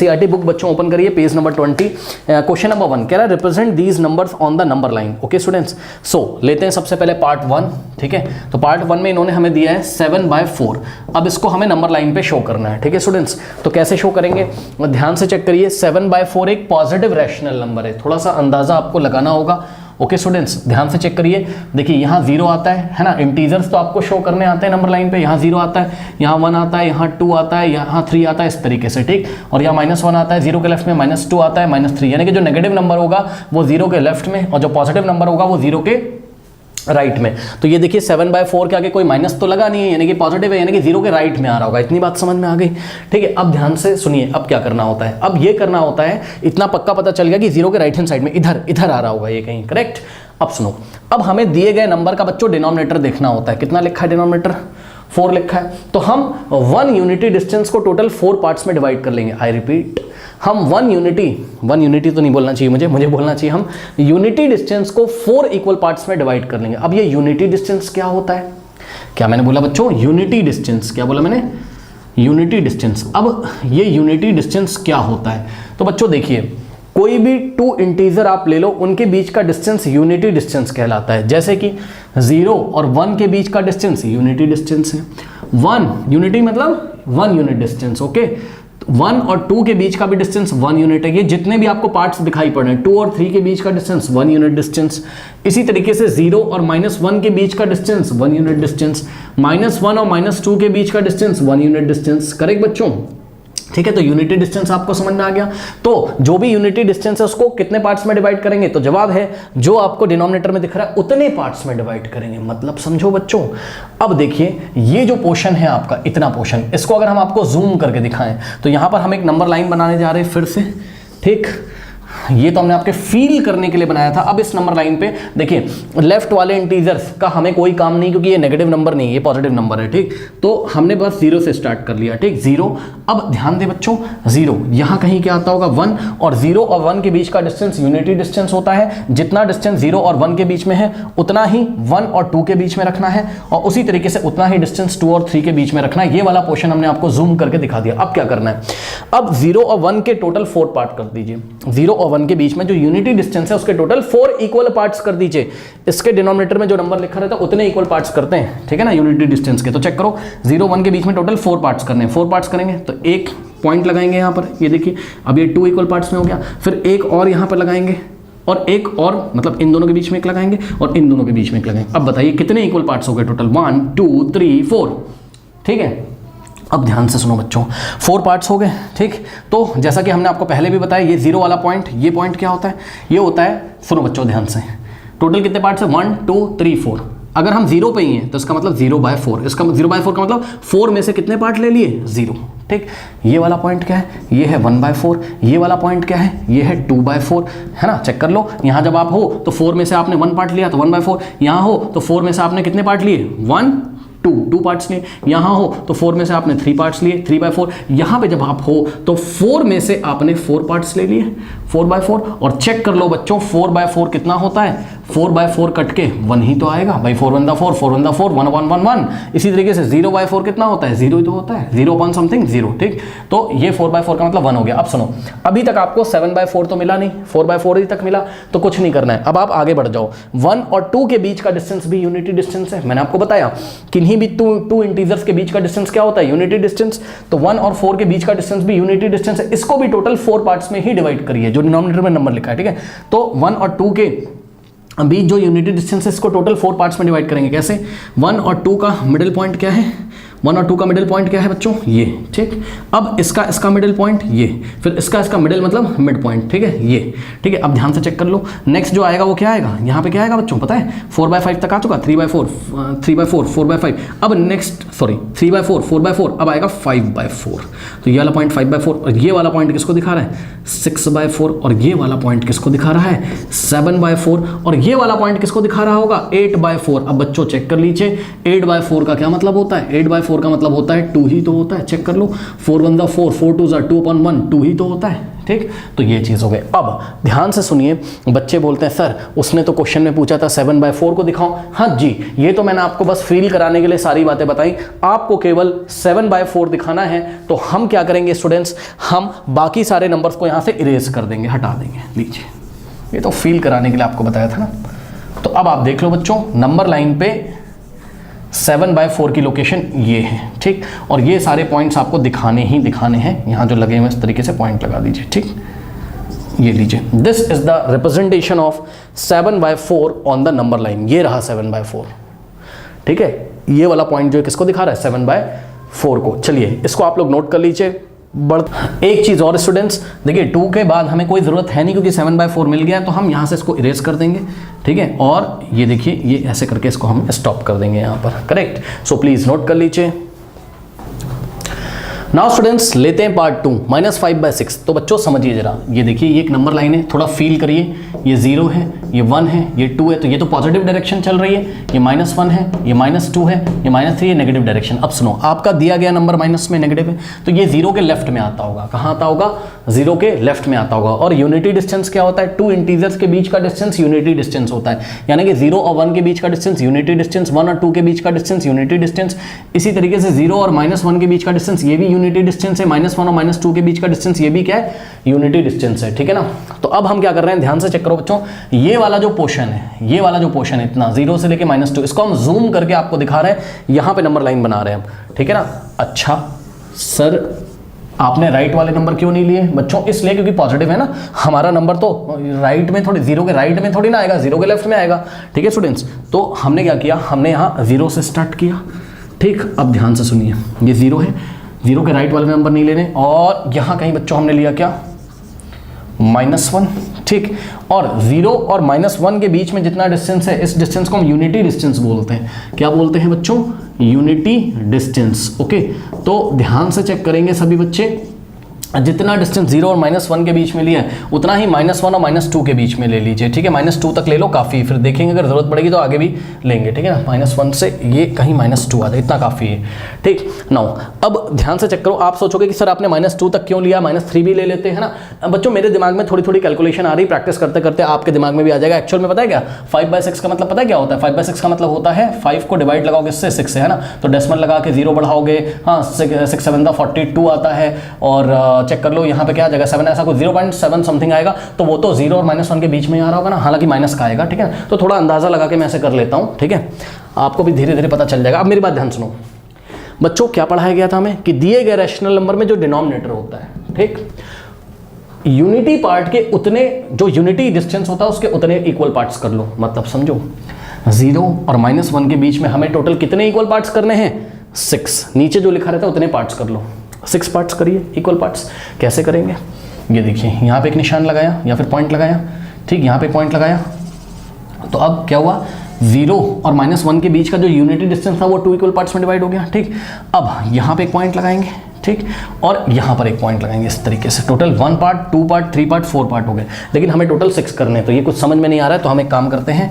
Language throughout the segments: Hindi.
सीईआरटी बुक बच्चों ओपन करिए, पेज नंबर 20, क्वेश्चन नंबर 1 कह रहा है represent these numbers on the number line. Okay students, so लेते हैं सबसे पहले पार्ट 1, ठीक है। तो पार्ट 1 में इन्होंने हमें दिया है 7/4। अब इसको हमें नंबर लाइन पे शो करना है, ठीक है स्टूडेंट्स। तो कैसे शो करेंगे, ध्यान से चेक करिए। 7/4 एक पॉजिटिव रैशनल नंबर है, थोड़ा सा अंदाजा आपको लगाना होगा। ओके स्टूडेंट्स, ध्यान से चेक करिए। देखिए यहाँ 0 आता है ना, इंटीजर्स तो आपको शो करने आते हैं नंबर लाइन पे। यहाँ 0 आता है, यहाँ 1 आता है, यहाँ 2 आता है, यहाँ 3 आता है, इस तरीके से, ठीक। और यहाँ -1 आता है, 0 के लेफ्ट में, -2 आता है, -3, यानी कि जो नेगेटिव नंबर होगा वो 0 के लेफ्ट में और जो पॉजिटिव नंबर होगा वो 0 के राइट में। तो ये देखिए 7/4 के आगे कोई माइनस तो लगा नहीं है, यानी कि पॉजिटिव है, यानी कि 0 के राइट में आ रहा होगा। इतनी बात समझ में आ गई, ठीक है। अब ध्यान से सुनिए, अब क्या करना होता है। अब ये करना होता है, इतना पक्का पता चल गया कि 0 के राइट हैंड साइड में इधर आ रहा होगा ये कहीं, करेक्ट। अब सुनो, अब हमें दिए गए नंबर का बच्चों डिनोमिनेटर देखना होता है। कितना लिखा है डिनोमिनेटर, 4 लिखा है। तो हम 1 यूनिटी डिस्टेंस को टोटल 4 पार्ट्स में डिवाइड कर लेंगे। आई रिपीट, हम 1 यूनिटी तो नहीं बोलना चाहिए मुझे बोलना चाहिए हम यूनिटी डिस्टेंस को 4 इक्वल पार्ट्स में डिवाइड कर लेंगे। अब ये यूनिटी डिस्टेंस क्या होता है, क्या मैंने बोला बच्चों, यूनिटी डिस्टेंस, क्या बोला मैंने, यूनिटी डिस्टेंस। अब ये यूनिटी डिस्टेंस क्या होता है, तो बच्चों देखिए, कोई भी 2 इंटीजर आप ले लो, उनके बीच का डिस्टेंस यूनिटी डिस्टेंस कहलाता है। जैसे कि 0 और 1 के बीच का डिस्टेंस यूनिटी डिस्टेंस है। 1 यूनिटी मतलब 1 यूनिट डिस्टेंस, ओके। 1 और 2 के बीच का भी डिस्टेंस 1 यूनिट है। ये जितने भी आपको पार्ट्स दिखाई पड़ रहे हैं, 2 और 3 के बीच का डिस्टेंस 1 यूनिट डिस्टेंस। इसी तरीके से 0 और -1 के बीच का डिस्टेंस 1 यूनिट डिस्टेंस। -1 और -2 के बीच का डिस्टेंस 1 यूनिट डिस्टेंस, करेक्ट बच्चों, ठीक है। तो यूनिटी डिस्टेंस आपको समझ में आ गया। तो जो भी यूनिटी डिस्टेंस है उसको कितने पार्ट्स में डिवाइड करेंगे, तो जवाब है जो आपको डिनोमिनेटर में दिख रहा है उतने पार्ट्स में डिवाइड करेंगे। मतलब समझो बच्चों। अब देखिए ये जो पोर्शन है आपका, इतना पोर्शन, इसको अगर हम आपको जूम करके दिखाएं तो यहां पर हम एक नंबर लाइन बनाने जा रहे हैं फिर से, ठीक। ये तो हमने आपके फील करने के लिए बनाया था। अब इस नंबर लाइन पे देखिए, लेफ्ट वाले इंटीजर्स का हमें कोई काम नहीं, क्योंकि ये नेगेटिव नंबर नहीं है, ये पॉजिटिव नंबर है, ठीक। तो हमने बस 0 से स्टार्ट कर लिया, ठीक, 0। अब ध्यान दे बच्चों, 0 यहां कहीं क्या आता होगा, 1, और 0 और 1 के बीच का डिस्टेंस यूनिटी डिस्टेंस होता है। जितना डिस्टेंस 0 और 1 के बीच में है उतना ही 1 और 2 के बीच में रखना है, और उसी तरीके से उतना ही डिस्टेंस 2 और 3 के बीच में रखना है। ये वाला पोर्शन हमने आपको जूम करके दिखा दिया। अब क्या करना है, अब 0 और 1 के टोटल 4 पार्ट कर दीजिए। 0 और 1 के बीच में जो यूनिटी डिस्टेंस है उसके टोटल 4 इक्वल पार्ट्स कर दीजिए। इसके डिनोमिनेटर में जो नंबर लिखा रहता है उतने इक्वल पार्ट्स करते हैं, ठीक है ना, यूनिटी डिस्टेंस के। तो चेक करो, 0 1 के बीच में टोटल 4 पार्ट्स करने हैं। 4 पार्ट्स करेंगे तो एक पॉइंट लगाएंगे यहां पर, ये देखिए अब ये 2 इक्वल पार्ट्स में हो गया। फिर एक और यहां पर लगाएंगे, और एक और, मतलब इन दोनों के बीच में एक लगाएंगे, और इन दोनों के बीच में एक लगाएंगे। अब बताइए कितने इक्वल पार्ट्स हो गए टोटल, 1 2 3 4, ठीक है। अब ध्यान से सुनो बच्चों, 4 पार्ट्स हो गए, ठीक। तो जैसा कि हमने आपको पहले भी बताया, ये 0 वाला पॉइंट, ये पॉइंट क्या होता है, ये होता है, सुनो बच्चों ध्यान से, टोटल कितने पार्ट्स है, 1 2 3 4। अगर हम 0 पे ही हैं तो इसका मतलब 0/4, इसका 0/4 का मतलब 4 में से कितने पार्ट ले लिए, 0, ठीक। ये वाला पॉइंट क्या है, ये है 1/4। ये वाला पॉइंट क्या है, ये है 2/4, है ना। चेक कर लो, यहाँ जब आप हो तो 4 में से आपने 1 पार्ट लिया तो 1/4, यहाँ हो तो 4 में से आपने कितने पार्ट लिए, 1 2 पार्ट्स लिए, यहाँ हो तो 4 में से आपने 3 पार्ट्स लिए, 3/4। यहाँ पे जब आप हो तो 4 में से आपने 4 पार्ट्स ले लिए, 4/4। और चेक कर लो बच्चों, 4/4 कितना होता है, 4/4 कट के 1 ही तो आएगा भाई, 4 1 4, 4 1 4, 1 1 1 1। इसी तरीके से 0/4 कितना होता है, 0 ही तो होता है, 0 upon समथिंग 0, ठीक। तो ये 4/4 का मतलब 1 हो गया। अब सुनो, अभी तक आपको 7/4 तो मिला नहीं, 4/4 ही तक मिला, तो कुछ नहीं करना है। अब आप आगे बढ़ जाओ, 1 और 2 के बीच का डिस्टेंस भी यूनिटी डिस्टेंस है। मैंने आपको बताया किन्हीं भी 2 इंटीजर्स के बीच का डिस्टेंस क्या होता है, यूनिटी डिस्टेंस। तो 1 और 4 के बीच का डिस्टेंस भी यूनिटी डिस्टेंस है। इसको भी टोटल 4 पार्ट्स में ही डिवाइड करिए, जो डिनोमिनेटर में नंबर लिखा है, ठीक है। तो 1 और 2 के बीच जो यूनिटी डिस्टेंस है इसको टोटल 4 पार्ट्स में डिवाइड करेंगे। कैसे, 1 और 2 का मिडिल पॉइंट क्या है, 1 और 2 का मिडिल पॉइंट क्या है बच्चों, ये, ठीक। अब इसका मिडिल पॉइंट ये, फिर इसका मिडिल मतलब मिड पॉइंट, ठीक है, ये, ठीक है। अब ध्यान से चेक कर लो, नेक्स्ट जो आएगा वो क्या आएगा, यहाँ पे क्या आएगा बच्चों, पता है, 4/5 तक आ चुका, 3/4 4/5। अब नेक्स्ट 3/4 4/4, अब आएगा 5/4। तो ये वाला पॉइंट 5/4, और ये वाला पॉइंट किसको दिखा रहा है, 6/4, और ये वाला पॉइंट किसको दिखा रहा है, 7/4, और ये वाला पॉइंट किसको दिखा रहा होगा, 8/4। अब बच्चों चेक कर लीजिए, 8/4 का क्या मतलब होता है, 8/4 का मतलब होता है 2 ही तो होता है। चेक कर लो, 4 1 4, 4 2 2 upon 1, 2 ही तो होता है ठीक, तो ये चीज़ हो गई। अब ध्यान से सुनिए, बच्चे बोलते हैं सर उसने तो क्वेश्चन में पूछा था 7/4 को दिखाओ। हाँ जी, ये तो मैंने आपको बस फील कराने के लिए सारी बातें बताई, आपको केवल 7/4 दिखाना है। तो हम क्या करेंगे स्टूडेंट्स, हम बाकी सारे नंबर्स को यहाँ से इरेज कर देंगे, हटा देंगे। लीजिए, ये तो फील कराने के लिए आपको बताया था ना। तो अब आप देख लो बच्चों, नंबर लाइन पे 7/4 की लोकेशन ये है, ठीक, और ये सारे पॉइंट्स आपको दिखाने ही दिखाने हैं। यहाँ जो लगे हुए इस तरीके से पॉइंट लगा दीजिए, ठीक। ये लीजिए, this is the representation of 7/4 on the number line. ये रहा 7/4, ठीक है। ये वाला पॉइंट जो किसको दिखा रहा है, 7/4 को। चलिए इसको आप लोग नोट कर लीजिए। एक चीज और स्टूडेंट्स, देखिए 2 के बाद हमें कोई जरूरत है नहीं क्योंकि 7/4 मिल गया, तो हम यहाँ से इसको इरेज कर देंगे, ठीक है। और ये देखिए, ये ऐसे करके इसको हम स्टॉप कर देंगे यहाँ पर, करेक्ट। सो प्लीज नोट कर लीजिए। नाउ स्टूडेंट्स लेते हैं पार्ट 2, -5/6। तो बच्चों समझिए जरा, ये देखिए ये एक नंबर लाइन है, थोड़ा फील करिए। ये 0 है, ये 1 है, ये 2 है, तो ये तो पॉजिटिव डायरेक्शन चल रही है। ये -1 है, ये -2 है, ये -3 है, नेगेटिव डायरेक्शन। अब सुनो, आपका दिया गया नंबर माइनस में नेगेटिव है, तो ये 0 के लेफ्ट में आता होगा। कहाँ आता होगा, 0 के लेफ्ट में आता होगा। और यूनिटी डिस्टेंस क्या होता है, 2 इंटीजर्स के बीच का डिस्टेंस यूनिटी डिस्टेंस होता है। यानी कि 0 और 1 के बीच का डिस्टेंस यूनिटी डिस्टेंस, 1 और 2 के बीच का डिस्टेंस यूनिटी डिस्टेंस। इसी तरीके से 0 और -1 के बीच का डिस्टेंस, ये भी यूनिटी डिस्टेंस है। -1 और -2 के बीच का डिस्टेंस, ये भी क्या है, यूनिटी डिस्टेंस है, ठीक है ना। तो अब हम क्या कर रहे हैं, ध्यान से चेक करो बच्चों। ये वाला जो पोर्शन है, ये वाला जो पोर्शन है इतना 0 से लेके -2, इसको हम जूम करके आपको दिखा रहे हैं। यहां पे नंबर लाइन बना रहे हैं हम, ठीक है ना। अच्छा सर आपने राइट वाले नंबर क्यों नहीं लिए बच्चों, इसलिए क्योंकि पॉजिटिव है ना। हमारा नंबर तो राइट में थोड़ी, 0 के राइट में थोड़ी ना आएगा, 0 के लेफ्ट में आएगा, ठीक है स्टूडेंट्स। तो हमने क्या किया, हमने यहाँ 0 से स्टार्ट किया, ठीक। अब ध्यान से सुनिए, ये 0 है, 0 के राइट वाले नंबर नहीं लेने। और यहाँ कहीं बच्चों हमने लिया क्या, -1, ठीक। और 0 और -1 के बीच में जितना डिस्टेंस है, इस डिस्टेंस को हम यूनिटी डिस्टेंस बोलते हैं। क्या बोलते हैं बच्चों, यूनिटी डिस्टेंस, ओके। तो ध्यान से चेक करेंगे सभी बच्चे, जितना डिस्टेंस 0 और -1 के बीच में लिया है, उतना ही -1 और -2 के बीच में ले लीजिए, ठीक है। -2 तक ले लो, काफ़ी, फिर देखेंगे अगर ज़रूरत पड़ेगी तो आगे भी लेंगे, ठीक है ना। -1 से ये कहीं -2 आ जाए, इतना काफ़ी है, ठीक। नाउ अब ध्यान से चेक करो। आप सोचोगे कि सर आपने -2 तक क्यों लिया, -3 भी ले लेते हैं ना। बच्चों मेरे दिमाग में थोड़ी थोड़ी कैलकुलेशन आ रही, प्रैक्टिस करते करते आपके दिमाग में भी आ जाएगा। एक्चुअल में पता है क्या, 5/6 का मतलब पता है क्या होता है, 5/6 का मतलब होता है 5 को डिवाइड लगाओगे इससे 6 से, है ना। तो डेसिमल लगा के 0 बढ़ाओगे, हाँ 6 7 42 आता है। और चेक कर लो यहाँ पे क्या आ जाएगा, 7, ऐसा कुछ 0.7 समथिंग आएगा। तो वो तो 0 और -1 के बीच में आ रहा होगा ना, हालांकि माइनस का आएगा, ठीक है। तो थोड़ा अंदाजा लगा के मैं ऐसे कर लेता हूँ, ठीक है, आपको भी धीरे धीरे पता चल जाएगा। अब मेरी बात ध्यान सुनो बच्चों, क्या पढ़ाया गया था हमें कि दिए गए रैशनल नंबर में जो डिनोमिनेटर होता है, ठीक, यूनिटी पार्ट के उतने, जो यूनिटी डिस्टेंस होता है उसके उतने इक्वल पार्ट्स कर लो। मतलब समझो 0 और -1 के बीच में हमें टोटल कितने इक्वल पार्ट्स करने हैं, 6। नीचे जो लिखा रहता है उतने पार्ट्स कर लो, 6 पार्ट्स करिए, इक्वल पार्ट्स। कैसे करेंगे, ये देखिए यहाँ पे एक निशान लगाया या फिर पॉइंट लगाया, ठीक, यहाँ पे पॉइंट लगाया। तो अब क्या हुआ, 0 और -1 के बीच का जो यूनिटी डिस्टेंस था वो 2 इक्वल पार्ट्स में डिवाइड हो गया, ठीक। अब यहाँ पे एक पॉइंट लगाएंगे, ठीक, और यहाँ पर एक पॉइंट लगाएंगे, इस तरीके से। Total 1 part, 2 part, 3 part, 4 part हो गए, लेकिन हमें टोटल 6 करने हैं। तो ये कुछ समझ में नहीं आ रहा है, तो हम एक काम करते हैं,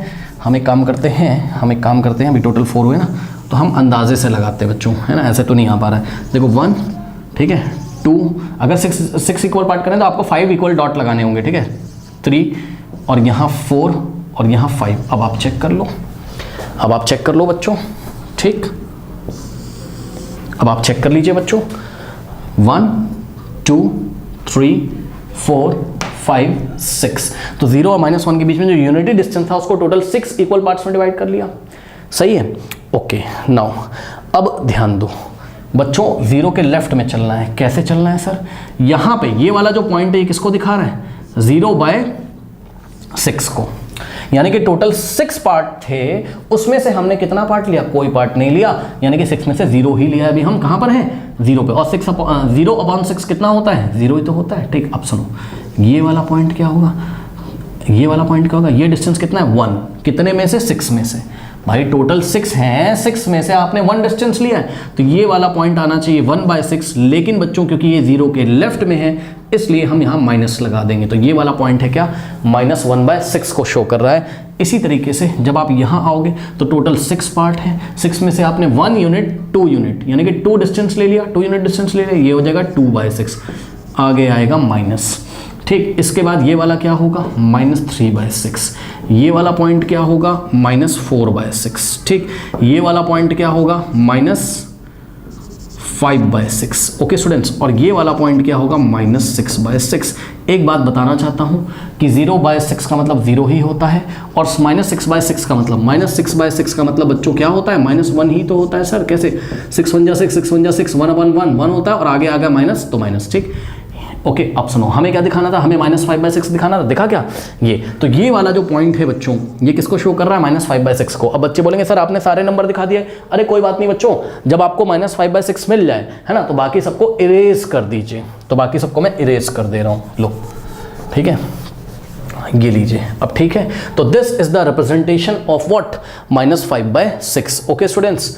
अभी टोटल 4 हुए ना, तो हम अंदाजे से लगाते हैं बच्चों, है ना, ऐसे तो नहीं आ पा रहा है। देखो 1, ठीक है, 2, अगर 6 इक्वल पार्ट करें तो आपको 5 इक्वल डॉट लगाने होंगे, ठीक है, 3, और यहाँ 4 और यहाँ 5। अब आप चेक कर लो बच्चों, ठीक। अब आप चेक कर लीजिए बच्चों, 1 2 3 4 5 6। तो 0 और -1 के बीच में जो यूनिटी डिस्टेंस था उसको टोटल 6 इक्वल पार्ट्स में डिवाइड कर लिया, सही है, ओके। नाउ अब ध्यान दो बच्चों, 0 के लेफ्ट में चलना है। कैसे चलना है सर, यहाँ पे ये वाला जो पॉइंट है ये किसको दिखा रहा है, 0/6 को। यानी कि टोटल 6 पार्ट थे, उसमें से हमने कितना पार्ट लिया, कोई पार्ट नहीं लिया, यानी कि 6 में से 0 ही लिया। अभी हम कहाँ पर हैं, 0 पे। और 0/6 कितना होता है, 0 ही तो होता है, ठीक। अब सुनो, ये वाला पॉइंट क्या होगा, ये डिस्टेंस कितना है, 1। कितने में से, 6 में से। भाई टोटल 6 हैं, 6 में से आपने 1 डिस्टेंस लिया है, तो ये वाला पॉइंट आना चाहिए 1/6। लेकिन बच्चों क्योंकि ये 0 के लेफ्ट में है, इसलिए हम यहाँ माइनस लगा देंगे। तो ये वाला पॉइंट है क्या, -1/6 को शो कर रहा है। इसी तरीके से जब आप यहाँ आओगे तो टोटल 6 पार्ट है, 6 में से आपने 1 यूनिट 2 यूनिट यानी कि 2 डिस्टेंस ले लिया, 2 यूनिट डिस्टेंस ले लिया, ये हो जाएगा 2/6। आगे आएगा माइनस, ठीक, इसके बाद ये वाला क्या होगा -3/6, ये वाला पॉइंट क्या होगा -4/6, ठीक, ये वाला पॉइंट क्या होगा -5/6। ओके स्टूडेंट्स, और ये वाला पॉइंट क्या होगा -6/6। एक बात बताना चाहता हूँ कि 0/6 का मतलब 0 ही होता है, और -6/6 का मतलब -6/6 का मतलब बच्चों क्या होता है -1 ही तो होता है सर। कैसे 6 1 जा 6, 6 1 जा 6, 1/1 होता है, और आगे आ गया माइनस तो माइनस। ठीक, ओके अब सुनो, हमें क्या दिखाना था, हमें -5/6 दिखाना था, दिखा क्या ये। तो ये वाला जो पॉइंट है बच्चों, ये किसको शो कर रहा है -5/6 को। अब बच्चे बोलेंगे सर आपने सारे नंबर दिखा दिए। अरे कोई बात नहीं बच्चों, जब आपको -5/6 मिल जाए है ना, तो बाकी सबको इरेज कर दीजिए। तो बाकी सबको मैं इरेज कर दे रहा हूँ, लो ठीक है, ये लीजिए अब। ठीक है, तो this is the representation of what -5/6। Okay students.